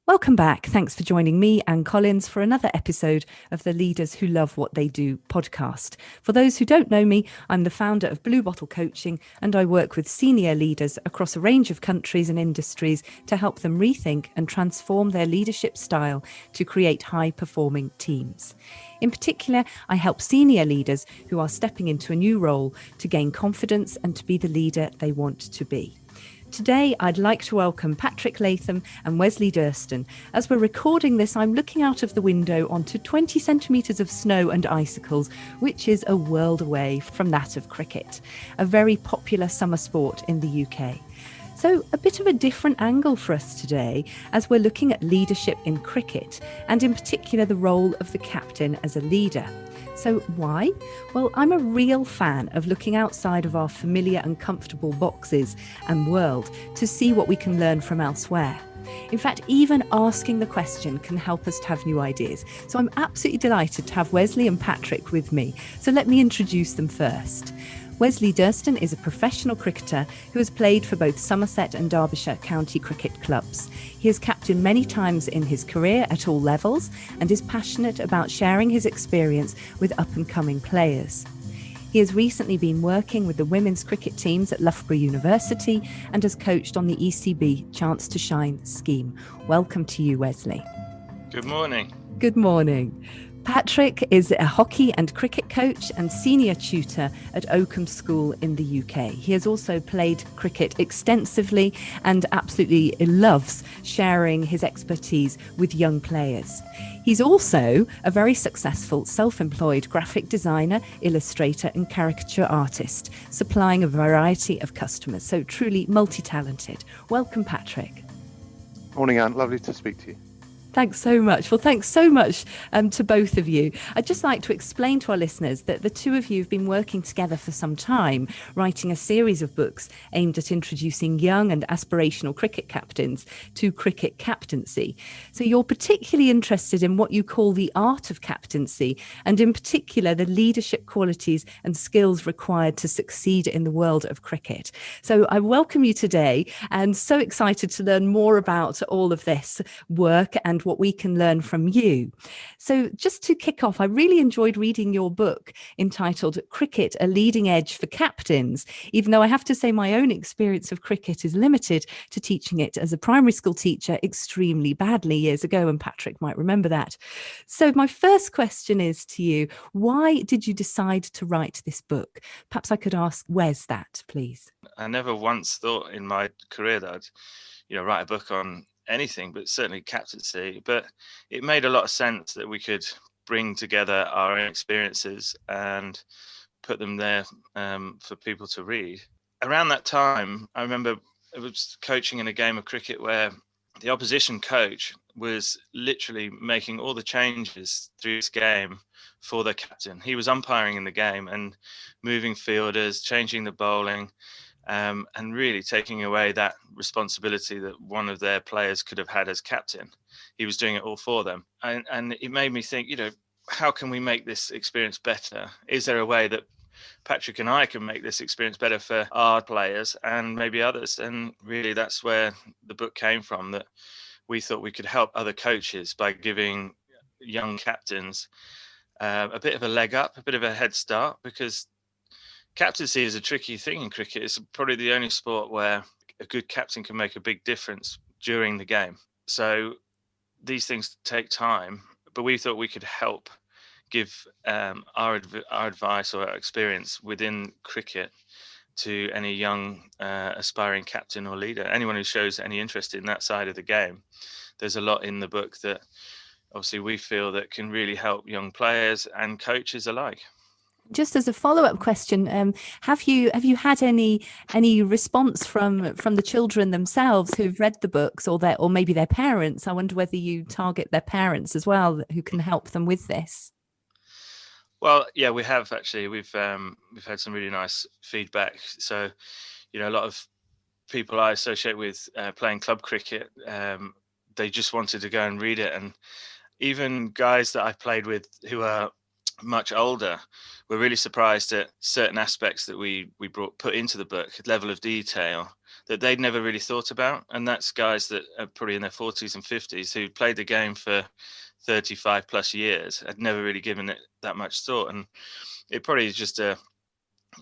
Welcome back. Thanks for joining me, Anne Collins, for another episode of the Leaders Who Love What They Do podcast. For those who don't know me, I'm the founder of Blue Bottle Coaching, and I work with senior leaders across a range of countries and industries to help them rethink and transform their leadership style to create high-performing teams. In particular, I help senior leaders who are stepping into a new role to gain confidence and to be the leader they want to be. Today, I'd like to welcome Patrick Latham and Wesley Durston. As we're recording this, I'm looking out of the window onto 20 centimetres of snow and icicles, which is a world away from that of cricket, a very popular summer sport in the UK. So a bit of a different angle for us today as we're looking at leadership in cricket, and in particular the role of the captain as a leader. So why? Well, I'm a real fan of looking outside of our familiar and comfortable boxes and world to see what we can learn from elsewhere. In fact, even asking the question can help us to have new ideas. So I'm absolutely delighted to have Wesley and Patrick with me. So let me introduce them first. Wesley Durston is a professional cricketer who has played for both Somerset and Derbyshire county cricket clubs. He has captained many times in his career at all levels and is passionate about sharing his experience with up-and-coming players. He has recently been working with the women's cricket teams at Loughborough University and has coached on the ECB Chance to Shine scheme. Welcome to you, Wesley. Good morning. Good morning. Patrick is a hockey and cricket coach and senior tutor at Oakham School in the UK. He has also played cricket extensively and absolutely loves sharing his expertise with young players. He's also a very successful self-employed graphic designer, illustrator and caricature artist, supplying a variety of customers, so truly multi-talented. Welcome, Patrick. Morning, Anne. Lovely to speak to you. Thanks so much. Well, thanks so much to both of you. I'd just like to explain to our listeners that the two of you have been working together for some time, writing a series of books aimed at introducing young and aspirational cricket captains to cricket captaincy. So you're particularly interested in what you call the art of captaincy, and in particular, the leadership qualities and skills required to succeed in the world of cricket. So I welcome you today and so excited to learn more about all of this work and what we can learn from you. So just to kick off, I really enjoyed reading your book entitled Cricket, a Leading Edge for Captains, even though I have to say my own experience of cricket is limited to teaching it as a primary school teacher extremely badly years ago, and Patrick might remember that. So my first question is to you, why did you decide to write this book? Perhaps I could ask Wes that, please. I never once thought in my career that I'd, write a book on anything, but certainly captaincy. But it made a lot of sense that we could bring together our own experiences and put them there for people to read. Around that time, I remember I was coaching in a game of cricket where the opposition coach was literally making all the changes through this game for the captain. He was umpiring in the game and moving fielders, changing the bowling, and really taking away that responsibility that one of their players could have had as captain. He was doing it all for them. And it made me think, how can we make this experience better? Is there a way that Patrick and I can make this experience better for our players and maybe others? And really, that's where the book came from, that we thought we could help other coaches by giving young captains a bit of a leg up, a bit of a head start, because captaincy is a tricky thing in cricket. It's probably the only sport where a good captain can make a big difference during the game. So these things take time, but we thought we could help give our advice or our experience within cricket to any young aspiring captain or leader, anyone who shows any interest in that side of the game. There's a lot in the book that obviously we feel that can really help young players and coaches alike. Just as a follow-up question, have you had any response from the children themselves who've read the books, or maybe their parents? I wonder whether you target their parents as well, who can help them with this. Well, yeah, we have actually. We've had some really nice feedback. So, a lot of people I associate with playing club cricket, they just wanted to go and read it, and even guys that I've played with who are much older were really surprised at certain aspects that we put into the book, level of detail that they'd never really thought about. And that's guys that are probably in their 40s and 50s who played the game for 35 plus years, had never really given it that much thought. And it probably is just a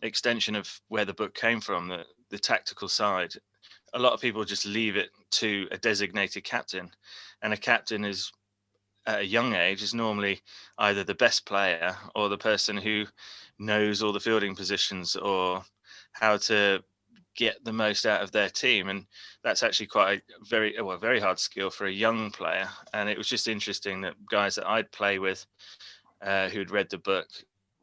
extension of where the book came from, the tactical side. A lot of people just leave it to a designated captain, and a captain is, at a young age, is normally either the best player or the person who knows all the fielding positions or how to get the most out of their team. And that's actually quite a very hard skill for a young player. And it was just interesting that guys that I'd play with who'd read the book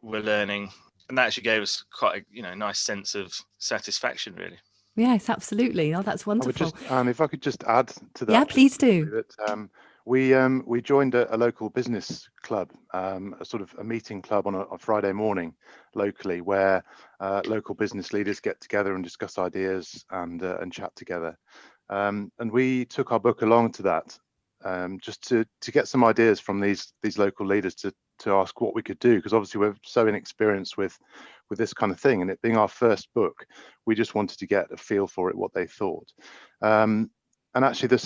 were learning, and that actually gave us quite a nice sense of satisfaction, really. Yes, absolutely. Oh, that's I would wonderful. just, if I could just add to that. Yeah, please do. That we joined a local business club, a sort of a meeting club on a Friday morning locally, where local business leaders get together and discuss ideas and chat together. And we took our book along to that, just to get some ideas from these local leaders to ask what we could do, because obviously we're so inexperienced with this kind of thing, and it being our first book, we just wanted to get a feel for it, what they thought. And actually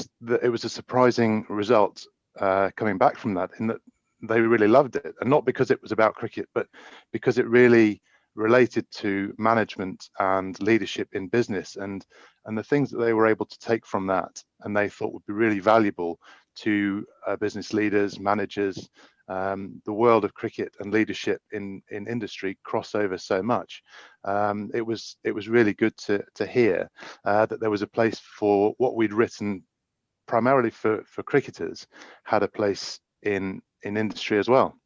it was a surprising result coming back from that, in that they really loved it, and not because it was about cricket, but because it really related to management and leadership in business, and the things that they were able to take from that and they thought would be really valuable to business leaders, managers. The world of cricket and leadership in industry cross over so much. It was really good to hear that there was a place for what we'd written primarily for cricketers, had a place in industry as well.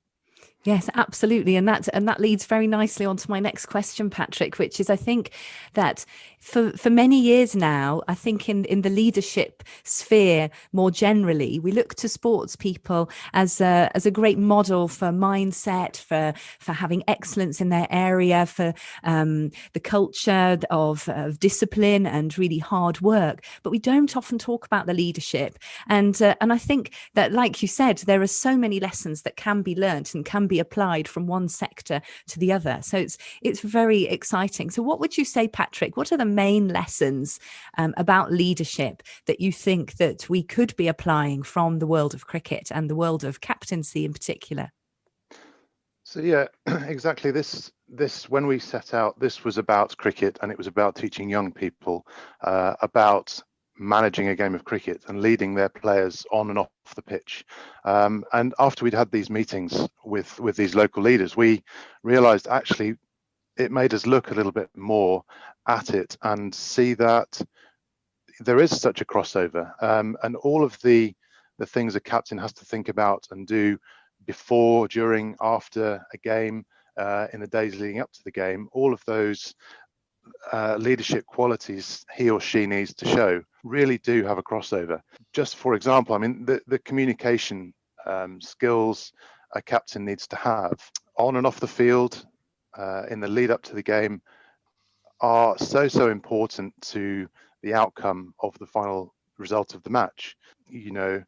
Yes, absolutely. And that leads very nicely on to my next question, Patrick, which is, I think that for many years now, I think in the leadership sphere more generally, we look to sports people as a great model for mindset, for having excellence in their area, for the culture of discipline and really hard work. But we don't often talk about the leadership. And I think that, like you said, there are so many lessons that can be learnt and can be applied from one sector to the other. So it's very exciting. So what would you say, Patrick? What are the main lessons about leadership that you think that we could be applying from the world of cricket and the world of captaincy in particular? So yeah, exactly. This when we set out, this was about cricket, and it was about teaching young people about managing a game of cricket and leading their players on and off the pitch. And after we'd had these meetings with these local leaders, we realized actually it made us look a little bit more at it and see that there is such a crossover, and all of the things a captain has to think about and do before, during, after a game, in the days leading up to the game, all of those leadership qualities he or she needs to show really do have a crossover. Just for example, I mean, the communication skills a captain needs to have on and off the field in the lead up to the game are so important to the outcome of the final result of the match. You know,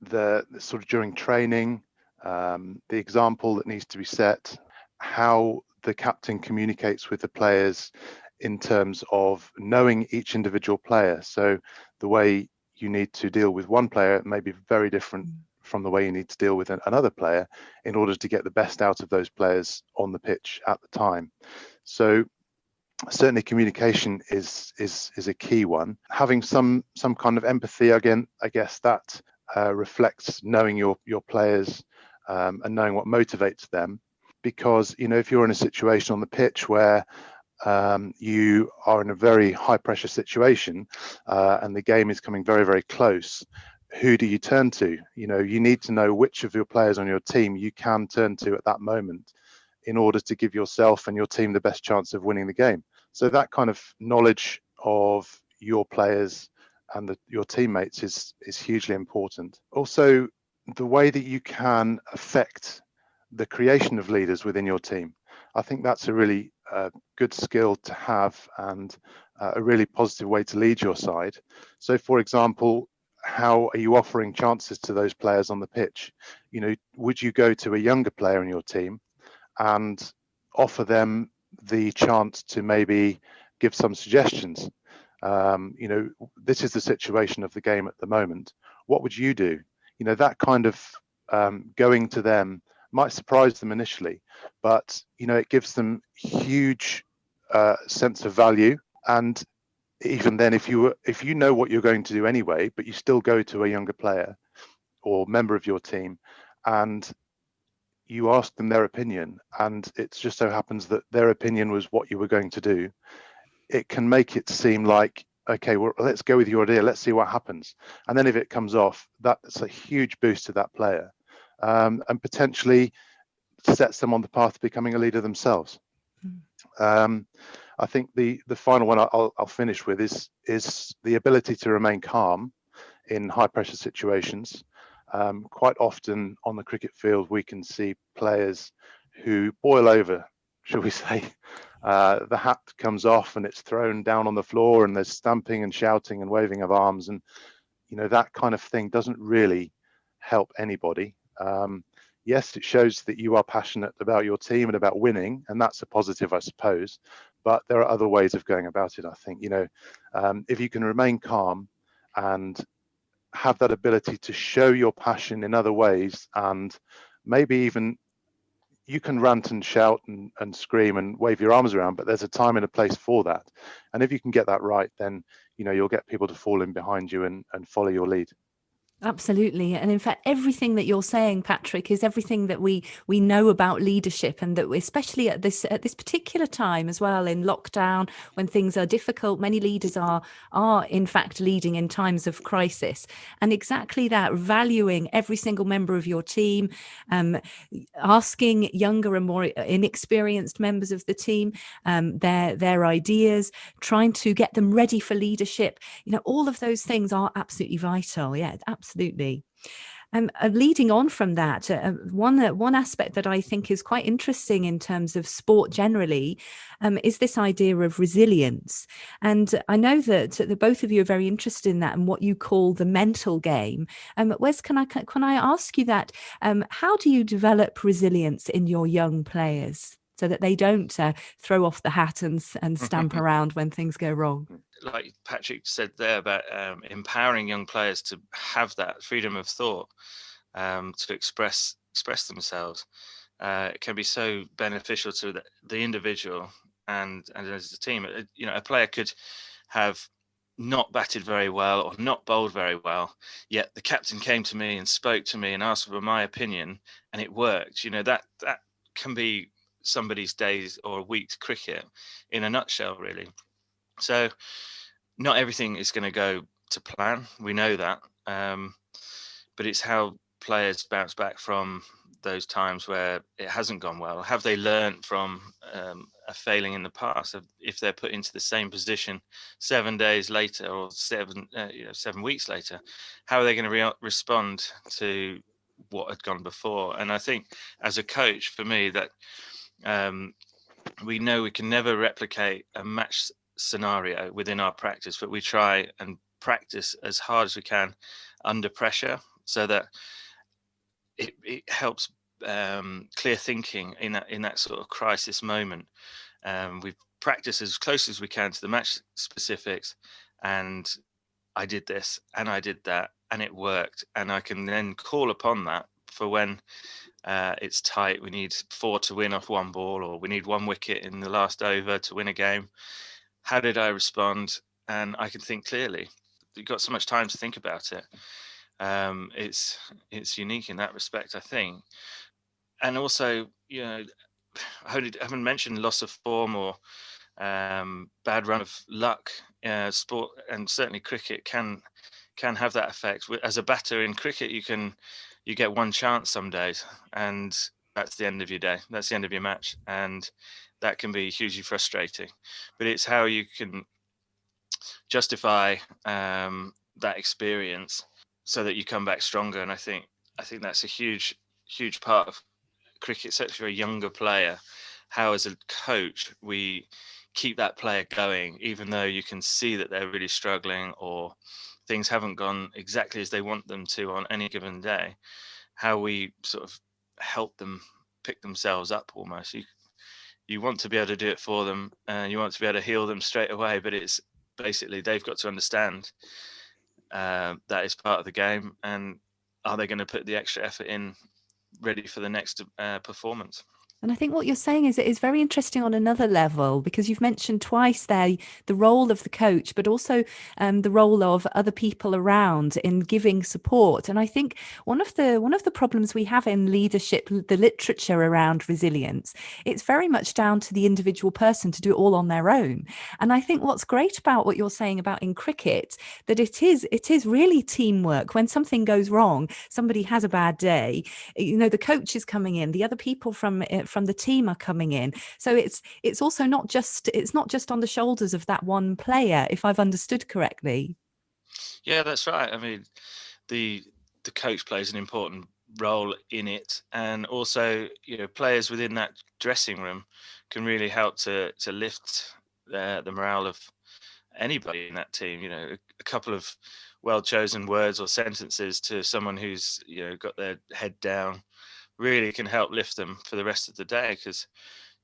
the sort of during training, the example that needs to be set, how the captain communicates with the players in terms of knowing each individual player. So the way you need to deal with one player may be very different from the way you need to deal with another player in order to get the best out of those players on the pitch at the time. So certainly communication is a key one. Having some kind of empathy, again, I guess that reflects knowing your players and knowing what motivates them. Because, you know, if you're in a situation on the pitch where you are in a very high pressure situation and the game is coming very, very close, who do you turn to? You know, you need to know which of your players on your team you can turn to at that moment in order to give yourself and your team the best chance of winning the game. So that kind of knowledge of your players and your teammates is hugely important. Also, the way that you can affect the creation of leaders within your team. I think that's a really good skill to have and a really positive way to lead your side. So, for example, how are you offering chances to those players on the pitch? You know, would you go to a younger player in your team and offer them the chance to maybe give some suggestions? This is the situation of the game at the moment. What would you do? That kind of going to them might surprise them initially, but it gives them huge sense of value. And even then, if you know what you're going to do anyway, but you still go to a younger player or member of your team and you ask them their opinion, and it just so happens that their opinion was what you were going to do, it can make it seem like, okay, well, let's go with your idea, let's see what happens. And then if it comes off, that's a huge boost to that player, and potentially sets them on the path to becoming a leader themselves. I think the final one I'll finish with is the ability to remain calm in high pressure situations. Quite often on the cricket field, we can see players who boil over, shall we say. The hat comes off and it's thrown down on the floor, and there's stamping and shouting and waving of arms, and that kind of thing doesn't really help anybody. Yes, it shows that you are passionate about your team and about winning, and that's a positive, I suppose. But there are other ways of going about it. I think if you can remain calm and have that ability to show your passion in other ways, and maybe even you can rant and shout and scream and wave your arms around, but there's a time and a place for that. And if you can get that right, then you'll get people to fall in behind you and follow your lead. Absolutely. And in fact, everything that you're saying, Patrick, is everything that we know about leadership, and that especially at this particular time as well, in lockdown, when things are difficult, many leaders are in fact leading in times of crisis. And exactly that, valuing every single member of your team, asking younger and more inexperienced members of the team their ideas, trying to get them ready for leadership. All of those things are absolutely vital. Yeah, absolutely. Leading on from that, one aspect that I think is quite interesting in terms of sport generally is this idea of resilience. And I know that the both of you are very interested in that and what you call the mental game. Wes, can I ask you that? How do you develop resilience in your young players so that they don't throw off the hat and stamp around when things go wrong? Like Patrick said there about empowering young players to have that freedom of thought, to express themselves, it can be so beneficial to the individual and as a team. A player could have not batted very well or not bowled very well, yet the captain came to me and spoke to me and asked for my opinion, and it worked. That can be somebody's days or a week's cricket in a nutshell, really. So not everything is going to go to plan. We know that. But it's how players bounce back from those times where it hasn't gone well. Have they learned from a failing in the past? If they're put into the same position 7 days later or 7 weeks later, how are they going to respond to what had gone before? And I think as a coach, for me, that we know we can never replicate a match scenario within our practice, but we try and practice as hard as we can under pressure, so that it helps clear thinking in that sort of crisis moment. We practice as close as we can to the match specifics, and I did this and I did that and it worked, and I can then call upon that for when it's tight, we need 4 to win off 1 ball, or we need 1 wicket in the last over to win a game. How did I respond? And I can think clearly. You've got so much time to think about it. It's unique in that respect, I think. And also, I haven't mentioned loss of form or bad run of luck. Sport, and certainly cricket, can have that effect. As a batter in cricket, you get 1 chance some days, and that's the end of your day. That's the end of your match, and that can be hugely frustrating. But it's how you can justify that experience so that you come back stronger. And I think that's a huge part of cricket, especially for a younger player. How, as a coach, we keep that player going, even though you can see that they're really struggling or things haven't gone exactly as they want them to on any given day. How we sort of help them pick themselves up almost. You want to be able to do it for them, and you want to be able to heal them straight away, but it's basically they've got to understand that is part of the game, and are they going to put the extra effort in ready for the next performance. And I think what you're saying is it is very interesting on another level, because you've mentioned twice there the role of the coach, but also the role of other people around in giving support. And I think one of the problems we have in leadership, the literature around resilience, it's very much down to the individual person to do it all on their own. And I think what's great about what you're saying about in cricket, that it is really teamwork. When something goes wrong, somebody has a bad day, the coach is coming in, the other people from the team are coming in. So it's also not just on the shoulders of that one player, if I've understood correctly. Yeah, that's right. I mean, the coach plays an important role in it, and also players within that dressing room can really help to lift the morale of anybody in that team. A couple of well chosen words or sentences to someone who's got their head down really can help lift them for the rest of the day, because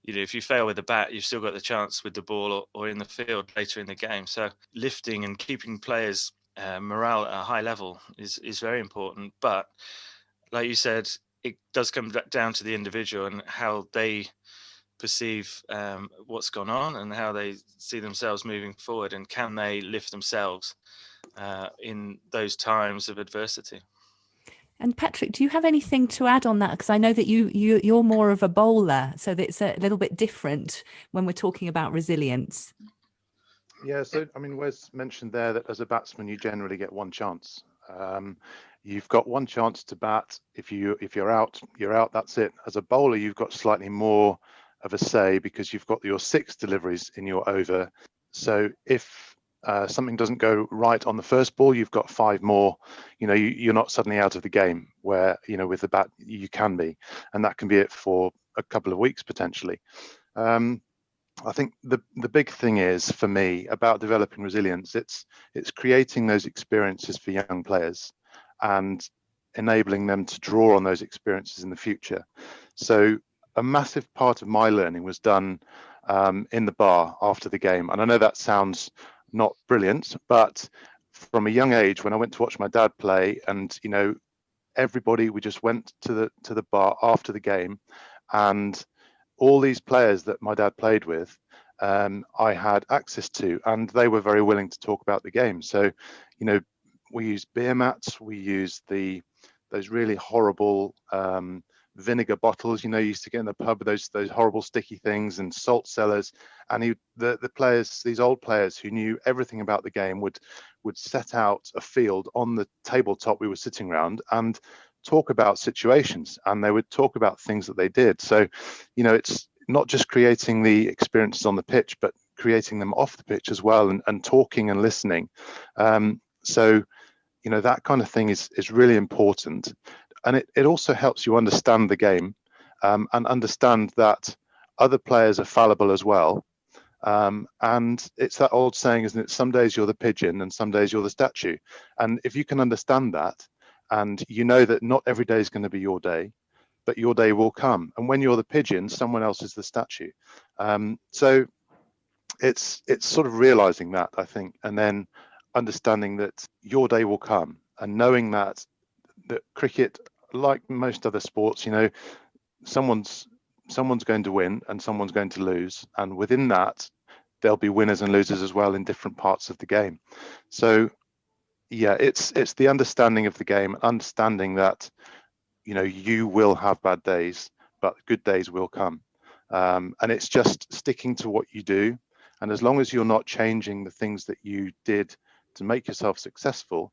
if you fail with the bat, you've still got the chance with the ball or in the field later in the game. So lifting and keeping players morale at a high level is very important. But like you said, it does come down to the individual and how they perceive what's gone on and how they see themselves moving forward, and can they lift themselves in those times of adversity. And Patrick, do you have anything to add on that? Because I know that you're more of a bowler, so that it's a little bit different when we're talking about resilience. Yeah, so I mean, Wes mentioned there that as a batsman, you generally get one chance. You've got one chance to bat. If you're out, you're out. That's it. As a bowler, you've got slightly more of a say because you've got your 6 deliveries in your over. So if something doesn't go right on the first ball, you've got 5 more. You're not suddenly out of the game, where with the bat you can be, and that can be it for a couple of weeks potentially. I think the big thing is for me about developing resilience, it's creating those experiences for young players and enabling them to draw on those experiences in the future. So a massive part of my learning was done in the bar after the game, and I know that sounds not brilliant, but from a young age, when I went to watch my dad play, and everybody, we just went to the bar after the game, and all these players that my dad played with, I had access to, and they were very willing to talk about the game. So we used beer mats, we used those really horrible vinegar bottles, you used to get in the pub, those horrible sticky things, and salt cellars. And the players, these old players who knew everything about the game, would set out a field on the tabletop we were sitting around and talk about situations, and they would talk about things that they did. So it's not just creating the experiences on the pitch, but creating them off the pitch as well, and talking and listening. So that kind of thing is really important. And it also helps you understand the game, and understand that other players are fallible as well. And it's that old saying, isn't it? Some days you're the pigeon and some days you're the statue. And if you can understand that, and that not every day is going to be your day, but your day will come. And when you're the pigeon, someone else is the statue. So it's sort of realizing that, I think, and then understanding that your day will come, and knowing that cricket, like most other sports, someone's going to win and someone's going to lose, and within that there'll be winners and losers as well in different parts of the game. So yeah, it's the understanding of the game, understanding that you will have bad days, but good days will come, and it's just sticking to what you do. And as long as you're not changing the things that you did to make yourself successful,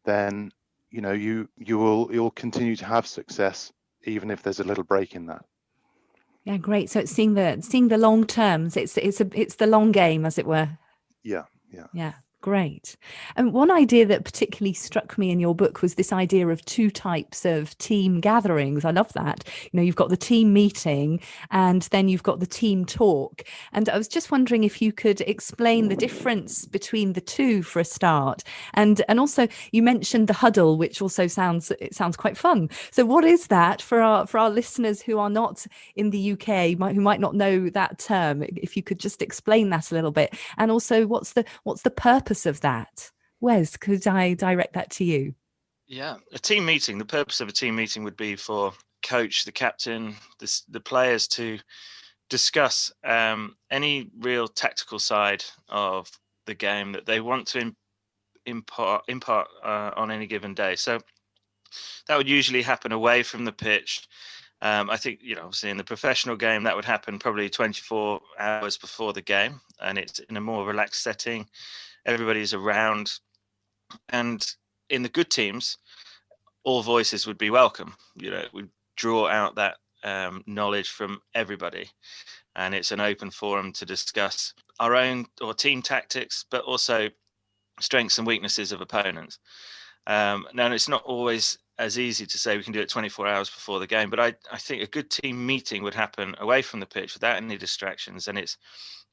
then you'll continue to have success, even if there's a little break in that. Yeah, great. So it's seeing the long terms. It's the long game, as it were. Yeah. Yeah. Great. And one idea that particularly struck me in your book was this idea of two types of team gatherings. I love that. You've got the team meeting and then you've got the team talk. And I was just wondering if you could explain the difference between the two for a start. And also you mentioned the huddle, which also sounds quite fun. So what is that for our listeners who are not in the UK, who might not know that term? If you could just explain that a little bit. And also what's the purpose of that? Wes, could I direct that to you? Yeah, a team meeting. The purpose of a team meeting would be for coach, the captain, the players to discuss any real tactical side of the game that they want to impart on any given day. So that would usually happen away from the pitch. I think, obviously in the professional game, that would happen probably 24 hours before the game, and it's in a more relaxed setting. Everybody's around, and in the good teams, all voices would be welcome. We draw out that knowledge from everybody, and it's an open forum to discuss our own or team tactics, but also strengths and weaknesses of opponents. Now, it's not always as easy to say we can do it 24 hours before the game, but I think a good team meeting would happen away from the pitch without any distractions, and it's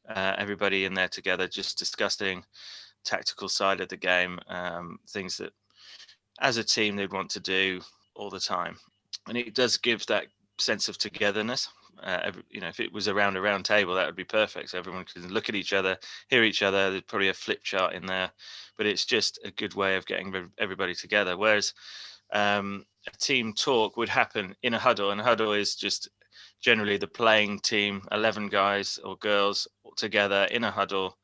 everybody in there together just discussing tactical side of the game, things that as a team they'd want to do all the time. And it does give that sense of togetherness. If it was around a round table, that would be perfect. So everyone can look at each other, hear each other. There's probably a flip chart in there, but it's just a good way of getting everybody together. Whereas a team talk would happen in a huddle, and a huddle is just generally the playing team, 11 guys or girls together in a huddle,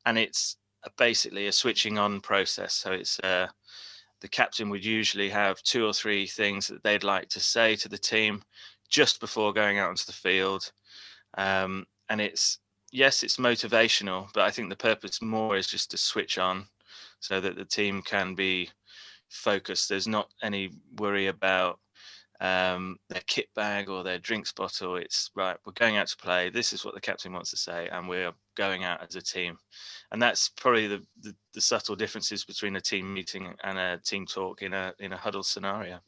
and it's basically a switching on process. So it's the captain would usually have 2 or 3 things that they'd like to say to the team just before going out onto the field. And it's motivational, but I think the purpose more is just to switch on so that the team can be focused. There's not any worry about their kit bag or their drinks bottle. It's right, we're going out to play. This is what the captain wants to say, and we're going out as a team. And that's probably the subtle differences between a team meeting and a team talk in a huddle scenario.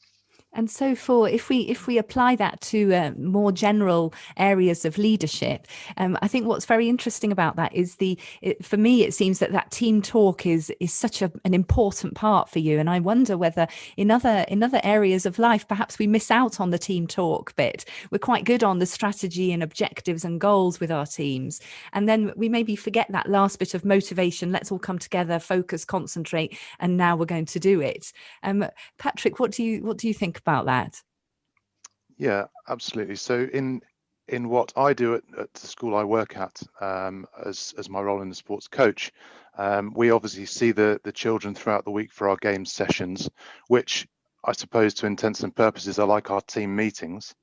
And so if we apply that to more general areas of leadership, I think what's very interesting about that is for me, it seems that team talk is such an important part for you. And I wonder whether in other areas of life, perhaps we miss out on the team talk bit. We're quite good on the strategy and objectives and goals with our teams. And then we maybe forget that last bit of motivation. Let's all come together, focus, concentrate, and now we're going to do it. Patrick, what do you think about that? Yeah, absolutely. So in what I do at the school I work at, as my role in the sports coach, we obviously see the children throughout the week for our game sessions, which I suppose to intents and purposes are like our team meetings.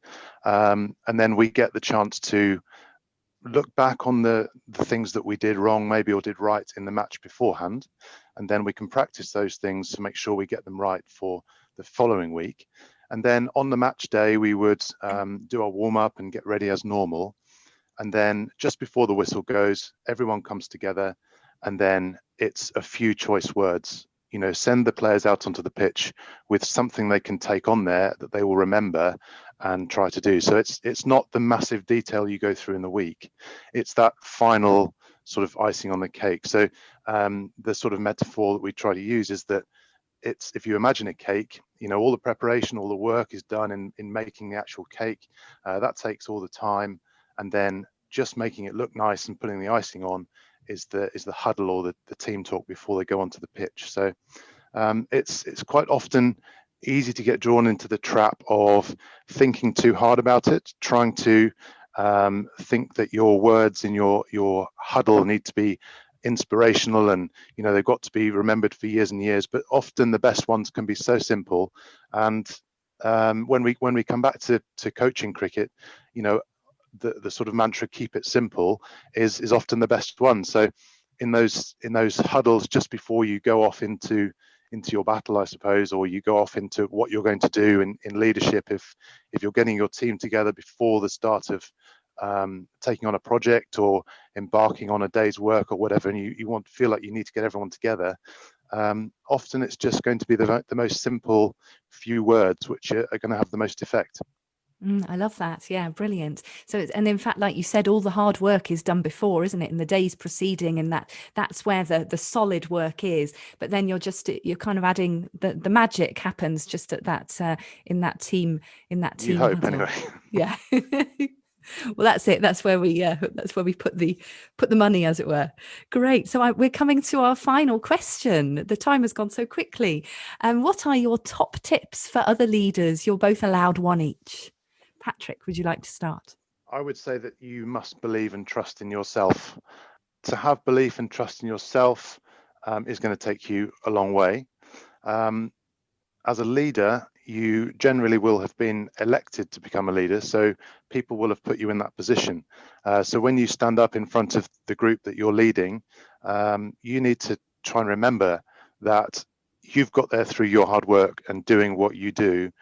And then we get the chance to look back on the things that we did wrong, maybe, or did right in the match beforehand. And then we can practice those things to make sure we get them right for the following week. And then on the match day, we would do our warm up and get ready as normal. And then just before the whistle goes, everyone comes together, and then it's a few choice words. Send the players out onto the pitch with something they can take on there that they will remember and try to do. So it's not the massive detail you go through in the week. It's that final sort of icing on the cake. So the sort of metaphor that we try to use is that it's, if you imagine a cake, all the preparation, all the work is done in making the actual cake. That takes all the time, and then just making it look nice and putting the icing on is the huddle or the team talk before they go onto the pitch. So it's quite often easy to get drawn into the trap of thinking too hard about it, trying to think that your words in your huddle need to be inspirational and they've got to be remembered for years and years, but often the best ones can be so simple. And when we come back to coaching cricket, the sort of mantra "keep it simple" is often the best one. So in those huddles just before you go off into your battle, I suppose, or you go off into what you're going to do in leadership, if you're getting your team together before the start of taking on a project or embarking on a day's work or whatever, and you want to feel like you need to get everyone together, often it's just going to be the most simple few words which are going to have the most effect. I love that. Yeah, brilliant. So, and in fact, like you said, all the hard work is done before, isn't it? In the days preceding, and that's where the solid work is. But then you're kind of adding the magic happens just at that in that team You hope, huddle. anyway. Yeah. Well, that's it. That's where we put the money, as it were. Great. So we're coming to our final question. The time has gone so quickly. What are your top tips for other leaders? You're both allowed one each. Patrick, would you like to start? I would say that you must believe and trust in yourself. To have belief and trust in yourself is going to take you a long way. As a leader, you generally will have been elected to become a leader, so people will have put you in that position. So when you stand up in front of the group that you're leading, you need to try and remember that you've got there through your hard work and doing what you do,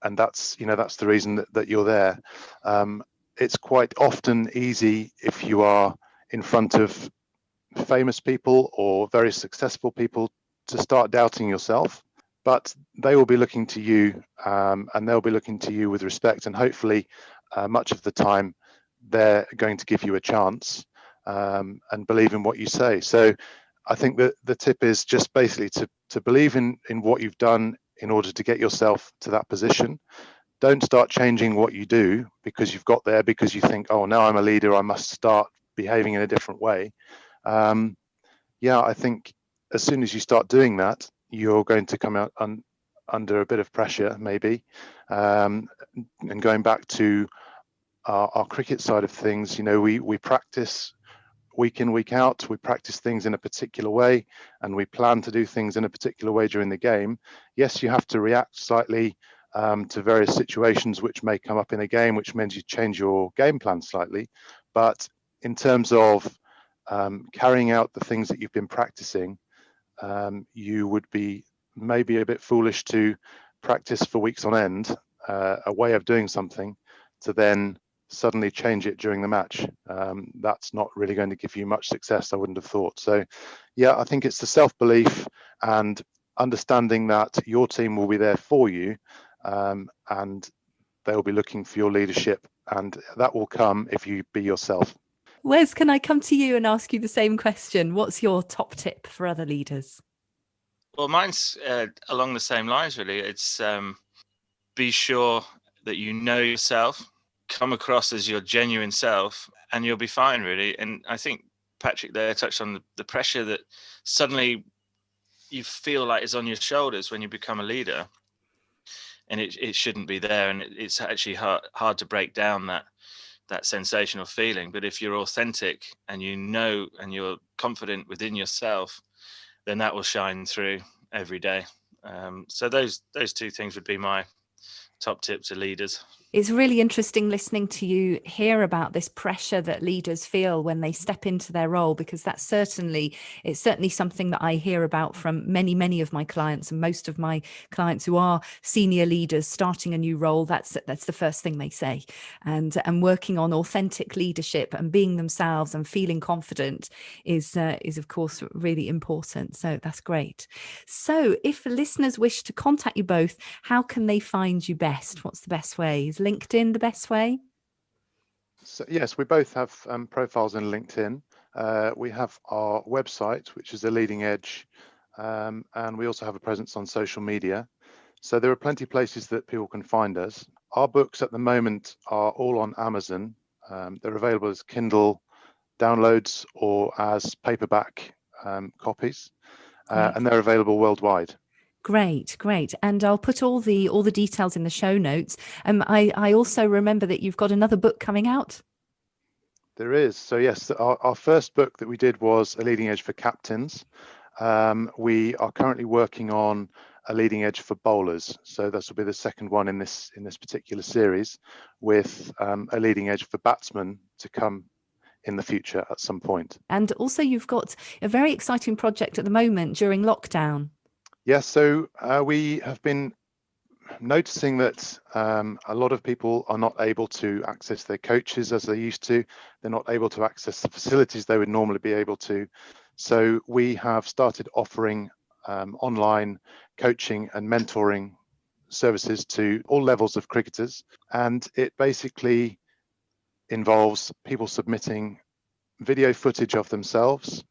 and that's the reason that you're there. It's quite often easy if you are in front of famous people or very successful people to start doubting yourself, but they will be looking to you, and they'll be looking to you with respect, and hopefully much of the time they're going to give you a chance and believe in what you say. So I think that the tip is just basically to believe in what you've done in order to get yourself to that position. Don't start changing what you do because you've got there, because you think, oh, now I'm a leader, I must start behaving in a different way. I think as soon as you start doing that, you're going to come out under a bit of pressure, maybe. And going back to our cricket side of things, we practice week in, week out. We practice things in a particular way, and we plan to do things in a particular way during the game. Yes, you have to react slightly to various situations which may come up in a game, which means you change your game plan slightly. But in terms of carrying out the things that you've been practicing, you would be maybe a bit foolish to practice for weeks on end a way of doing something to then suddenly change it during the match. That's not really going to give you much success, I wouldn't have thought. So yeah, I think it's the self-belief and understanding that your team will be there for you, and they'll be looking for your leadership, and that will come if you be yourself. Wes, can I come to you and ask you the same question? What's your top tip for other leaders? Well, mine's along the same lines, really. It's be sure that you know yourself, come across as your genuine self, and you'll be fine, really. And I think Patrick there touched on the pressure that suddenly you feel like is on your shoulders when you become a leader, and it shouldn't be there. And it's actually hard to break down that sensational feeling. But if you're authentic and you know and you're confident within yourself, then that will shine through every day. So those two things would be my top tip to leaders. It's really interesting listening to you hear about this pressure that leaders feel when they step into their role, because it's certainly something that I hear about from many, many of my clients, and most of my clients who are senior leaders starting a new role. That's the first thing they say. And working on authentic leadership and being themselves and feeling confident is of course really important. So that's great. So if listeners wish to contact you both, how can they find you best? What's the best way? Is LinkedIn the best way? So, yes, we both have profiles in LinkedIn. We have our website, which is The Leading Edge, and we also have a presence on social media. So there are plenty of places that people can find us. Our books at the moment are all on Amazon. They're available as Kindle downloads or as paperback copies, and they're available worldwide. Great. And I'll put all the details in the show notes. I also remember that you've got another book coming out. There is. So yes, our first book that we did was A Leading Edge for Captains. We are currently working on A Leading Edge for Bowlers. So this will be the second one in this particular series, with A Leading Edge for Batsmen to come in the future at some point. And also you've got a very exciting project at the moment during lockdown. Yes, so we have been noticing that a lot of people are not able to access their coaches as they used to. They're not able to access the facilities they would normally be able to. So we have started offering online coaching and mentoring services to all levels of cricketers. And it basically involves people submitting video footage of themselves,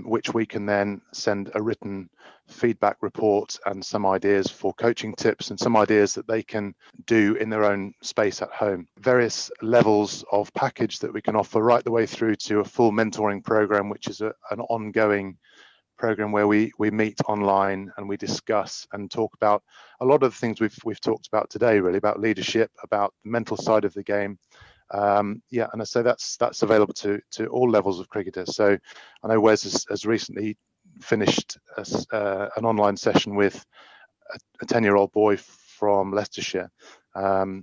which we can then send a written feedback report and some ideas for coaching tips and some ideas that they can do in their own space at home. Various levels of package that we can offer right the way through to a full mentoring program, which is an ongoing program where we meet online and we discuss and talk about a lot of the things we've talked about today, really, about leadership, about the mental side of the game. And so that's available to all levels of cricketers. So I know Wes has recently finished an online session with a 10-year-old boy from Leicestershire,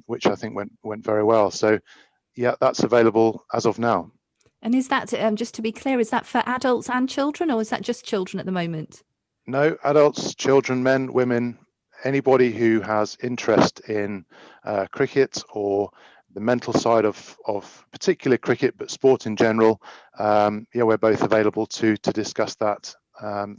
which I think went very well. So yeah, that's available as of now. And is that, just to be clear, is that for adults and children, or is that just children at the moment? No, adults, children, men, women, anybody who has interest in cricket or the mental side of particular cricket, but sport in general. We're both available to discuss that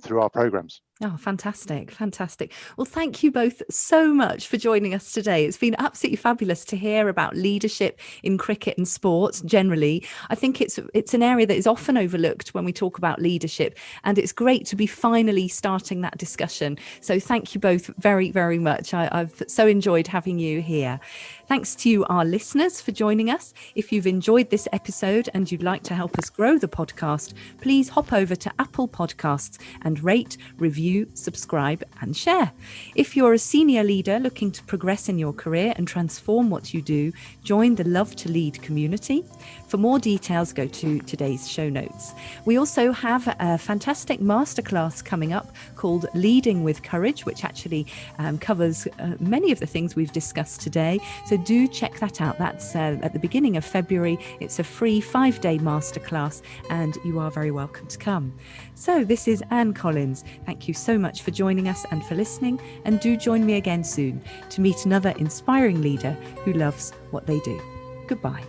through our programs. Oh, fantastic. Fantastic. Well, thank you both so much for joining us today. It's been absolutely fabulous to hear about leadership in cricket and sports generally. I think it's an area that is often overlooked when we talk about leadership, and it's great to be finally starting that discussion. So thank you both very, very much. I've so enjoyed having you here. Thanks to you, our listeners, for joining us. If you've enjoyed this episode and you'd like to help us grow the podcast, please hop over to Apple Podcasts and rate, review, subscribe and share. If you're a senior leader looking to progress in your career and transform what you do, join the Love to Lead community. For more details, go to today's show notes. We also have a fantastic masterclass coming up called Leading with Courage, which actually covers many of the things we've discussed today. So do check that out. That's at the beginning of February. It's a free 5-day masterclass and you are very welcome to come. So this is Anne Collins. Thank you so much for joining us and for listening, and do join me again soon to meet another inspiring leader who loves what they do. Goodbye.